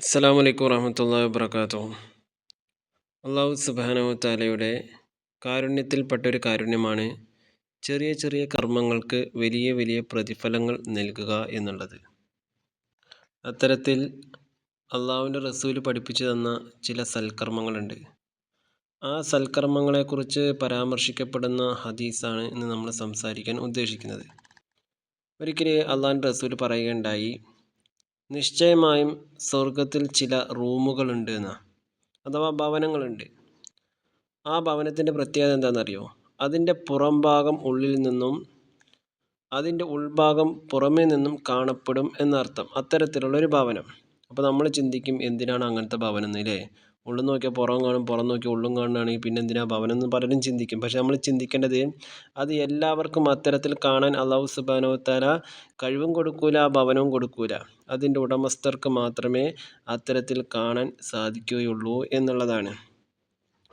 അസ്സലാമു അലൈക്കും വറഹ്മത്തുള്ളാഹി വബറകാതുഹു. അല്ലാഹു സുബ്ഹാനഹു വതആലയുടെ കാരുണ്യത്തിൽപ്പെട്ടൊരു കാരുണ്യമാണ് ചെറിയ ചെറിയ കർമ്മങ്ങൾക്ക് വലിയ വലിയ പ്രതിഫലങ്ങൾ നൽകുക എന്നുള്ളത്. അത്തരത്തിൽ അള്ളാഹുവിൻ്റെ റസൂല് പഠിപ്പിച്ചു തന്ന ചില സൽക്കർമ്മങ്ങളുണ്ട്. ആ സൽക്കർമ്മങ്ങളെക്കുറിച്ച് പരാമർശിക്കപ്പെടുന്ന ഹദീസാണ് ഇന്ന് നമ്മൾ സംസാരിക്കാൻ ഉദ്ദേശിക്കുന്നത്. ഒരിക്കൽ അള്ളാഹുവിൻ്റെ റസൂല് പറയുകയുണ്ടായി, നിശ്ചയമായും സ്വർഗത്തിൽ ചില റൂമുകളുണ്ട് അഥവാ ഭവനങ്ങളുണ്ട്. ആ ഭവനത്തിൻ്റെ പ്രത്യേകത എന്താണെന്നറിയോ? അതിൻ്റെ പുറം ഭാഗം ഉള്ളിൽ നിന്നും അതിൻ്റെ ഉൾഭാഗം പുറമേ നിന്നും കാണപ്പെടും എന്നർത്ഥം. അത്തരത്തിലുള്ളൊരു ഭവനം. അപ്പോൾ നമ്മൾ ചിന്തിക്കും, എന്തിനാണ് അങ്ങനത്തെ ഭവനം എന്നല്ലേ? ഉള്ളിൽ നോക്കിയാൽ പുറം കാണും, പുറം നോക്കിയാൽ ഉള്ളും കാണുകയാണെങ്കിൽ പിന്നെ എന്തിനാ ഭവനം എന്ന് പലരും ചിന്തിക്കും. പക്ഷെ നമ്മൾ ചിന്തിക്കേണ്ടത്, അത് എല്ലാവർക്കും അത്തരത്തിൽ കാണാൻ അല്ലാഹു സുബ്ഹാനഹു വ തആല കഴിവും കൊടുക്കൂല, ഭവനവും കൊടുക്കൂല. അതിൻ്റെ ഉടമസ്ഥർക്ക് മാത്രമേ അത്തരത്തിൽ കാണാൻ സാധിക്കുകയുള്ളൂ എന്നുള്ളതാണ്.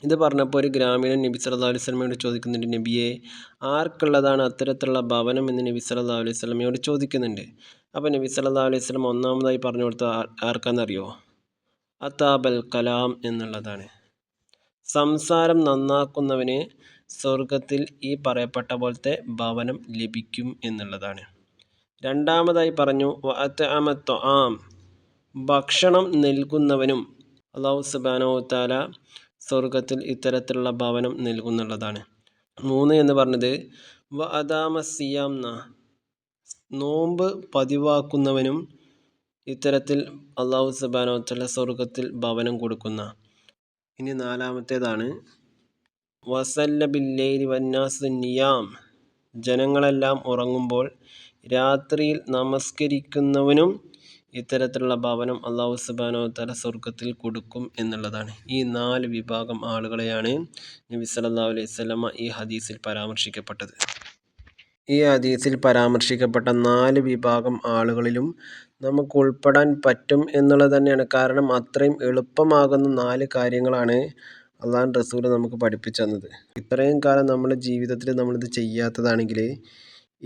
ഇത് പറഞ്ഞപ്പോൾ ഒരു ഗ്രാമീണൻ നബി സല്ലല്ലാഹു അലൈഹി വസല്ലമയോട് ചോദിക്കുന്നുണ്ട്, നബിയെ, ആർക്കുള്ളതാണ് അത്തരത്തിലുള്ള ഭവനം എന്ന് നബി സല്ലല്ലാഹു അലൈഹി വസല്ലമയോട് ചോദിക്കുന്നുണ്ട്. അപ്പോൾ നബി സല്ലല്ലാഹു അലൈഹി വസല്ലം ഒന്നാമതായി പറഞ്ഞു കൊടുത്ത ആർക്കാണെന്നറിയോ? അതാബൽ കലാം എന്നുള്ളതാണ്. സംസാരം നന്നാക്കുന്നവന് സ്വർഗത്തിൽ ഈ പറയപ്പെട്ട പോലത്തെ ഭവനം ലഭിക്കും എന്നുള്ളതാണ്. രണ്ടാമതായി പറഞ്ഞു ഭക്ഷണം നൽകുന്നവനും അല്ലാഹു സുബ്ഹാനഹു വ തആല സ്വർഗത്തിൽ ഇത്തരത്തിലുള്ള ഭവനം നൽകുന്നുള്ളതാണ്. 3 എന്ന് പറഞ്ഞത് സിയാം, നോമ്പ് പതിവാക്കുന്നവനും ഇത്തരത്തിൽ അല്ലാഹു സുബ്ഹാനഹു വ തആല സ്വർഗത്തിൽ ഭവനം കൊടുക്കുന്ന. ഇനി 4-മത്തേതാണ് വസല്ല ബില്ലൈലി വന്നാസ് നിയാം, ജനങ്ങളെല്ലാം ഉറങ്ങുമ്പോൾ രാത്രിയിൽ നമസ്കരിക്കുന്നവനും ഇത്തരത്തിലുള്ള ഭവനം അല്ലാഹു സുബ്ഹാനഹു വ തആല സ്വർഗത്തിൽ കൊടുക്കും എന്നുള്ളതാണ്. ഈ 4 വിഭാഗം ആളുകളെയാണ് നബി സല്ലല്ലാഹു അലൈഹി വസല്ലമ ഈ ഹദീസിൽ പരാമർശിക്കപ്പെട്ടത്. ഈ ഹദീസിൽ പരാമർശിക്കപ്പെട്ട 4 വിഭാഗം ആളുകളിലും നമുക്ക് ഉൾപ്പെടാൻ പറ്റും എന്നുള്ളത് തന്നെയാണ്. കാരണം അത്രയും എളുപ്പമാകുന്ന 4 കാര്യങ്ങളാണ് അള്ളാഹുവിൻ്റെ റസൂൽ നമുക്ക് പഠിപ്പിച്ചു തന്നത്. ഇത്രയും കാലം നമ്മുടെ ജീവിതത്തിൽ നമ്മളിത് ചെയ്യാത്തതാണെങ്കിൽ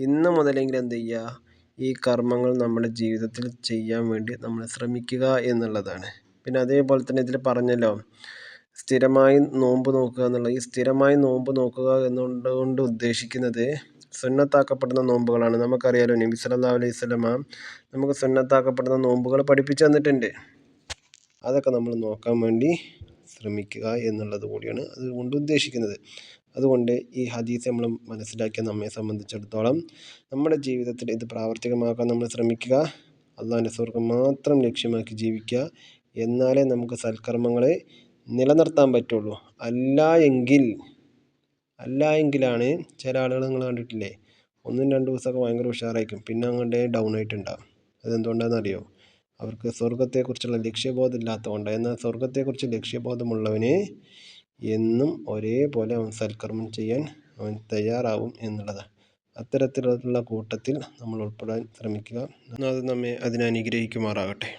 ഇന്ന് മുതലെങ്കിലും എന്ത് ചെയ്യുക? ഈ കർമ്മങ്ങൾ നമ്മുടെ ജീവിതത്തിൽ ചെയ്യാൻ വേണ്ടി നമ്മൾ ശ്രമിക്കുക എന്നുള്ളതാണ്. പിന്നെ അതേപോലെ തന്നെ ഇതിൽ പറഞ്ഞല്ലോ, സ്ഥിരമായി നോമ്പ് നോക്കുക എന്നുള്ളത്. ഈ സ്ഥിരമായി നോമ്പ് നോക്കുക എന്നുകൊണ്ട് ഉദ്ദേശിക്കുന്നത് സുന്നത്താക്കപ്പെടുന്ന നോമ്പുകളാണ്. നമുക്കറിയാലോ, നബി സല്ലല്ലാഹു അലൈഹി വസല്ലമ നമുക്ക് സുന്നത്താക്കപ്പെടുന്ന നോമ്പുകൾ പഠിപ്പിച്ചു തന്നിട്ടുണ്ട്. അതൊക്കെ നമ്മൾ നോക്കാൻ വേണ്ടി ശ്രമിക്കുക എന്നുള്ളത് കൂടിയാണ് അതുകൊണ്ട് ഉദ്ദേശിക്കുന്നത്. അതുകൊണ്ട് ഈ ഹദീസ് നമ്മൾ മനസ്സിലാക്കിയ നമ്മെ സംബന്ധിച്ചിടത്തോളം നമ്മുടെ ജീവിതത്തിൽ ഇത് പ്രാവർത്തികമാക്കാൻ നമ്മൾ ശ്രമിക്കുക. അള്ളാഹുവിൻ്റെ സ്വർഗ്ഗം മാത്രം ലക്ഷ്യമാക്കി ജീവിക്കുക. എന്നാലേ നമുക്ക് സൽക്കർമ്മങ്ങളെ നിലനിർത്താൻ പറ്റുള്ളൂ. അല്ല എങ്കിലാണ് ചില ആളുകൾ നിങ്ങൾ കണ്ടിട്ടില്ലേ, 1-2 ദിവസമൊക്കെ ഭയങ്കര ഉഷാറായിരിക്കും, പിന്നെ അങ്ങോട്ടേ ഡൗൺ ആയിട്ടുണ്ടാകും. അതെന്തുകൊണ്ടാണെന്നറിയോ? അവർക്ക് സ്വർഗത്തെക്കുറിച്ചുള്ള ലക്ഷ്യബോധം ഇല്ലാത്തതുകൊണ്ട്. എന്നാൽ സ്വർഗത്തെക്കുറിച്ച് ലക്ഷ്യബോധമുള്ളവന് എന്നും ഒരേപോലെ അവൻ സൽക്കർമ്മം ചെയ്യാൻ അവൻ തയ്യാറാവും എന്നുള്ളതാണ്. അത്തരത്തിലുള്ള കൂട്ടത്തിൽ നമ്മൾ ഉൾപ്പെടാൻ ശ്രമിക്കുക. അത് നമ്മെ അതിനെ അനുഗ്രഹിക്കുമാറാകട്ടെ.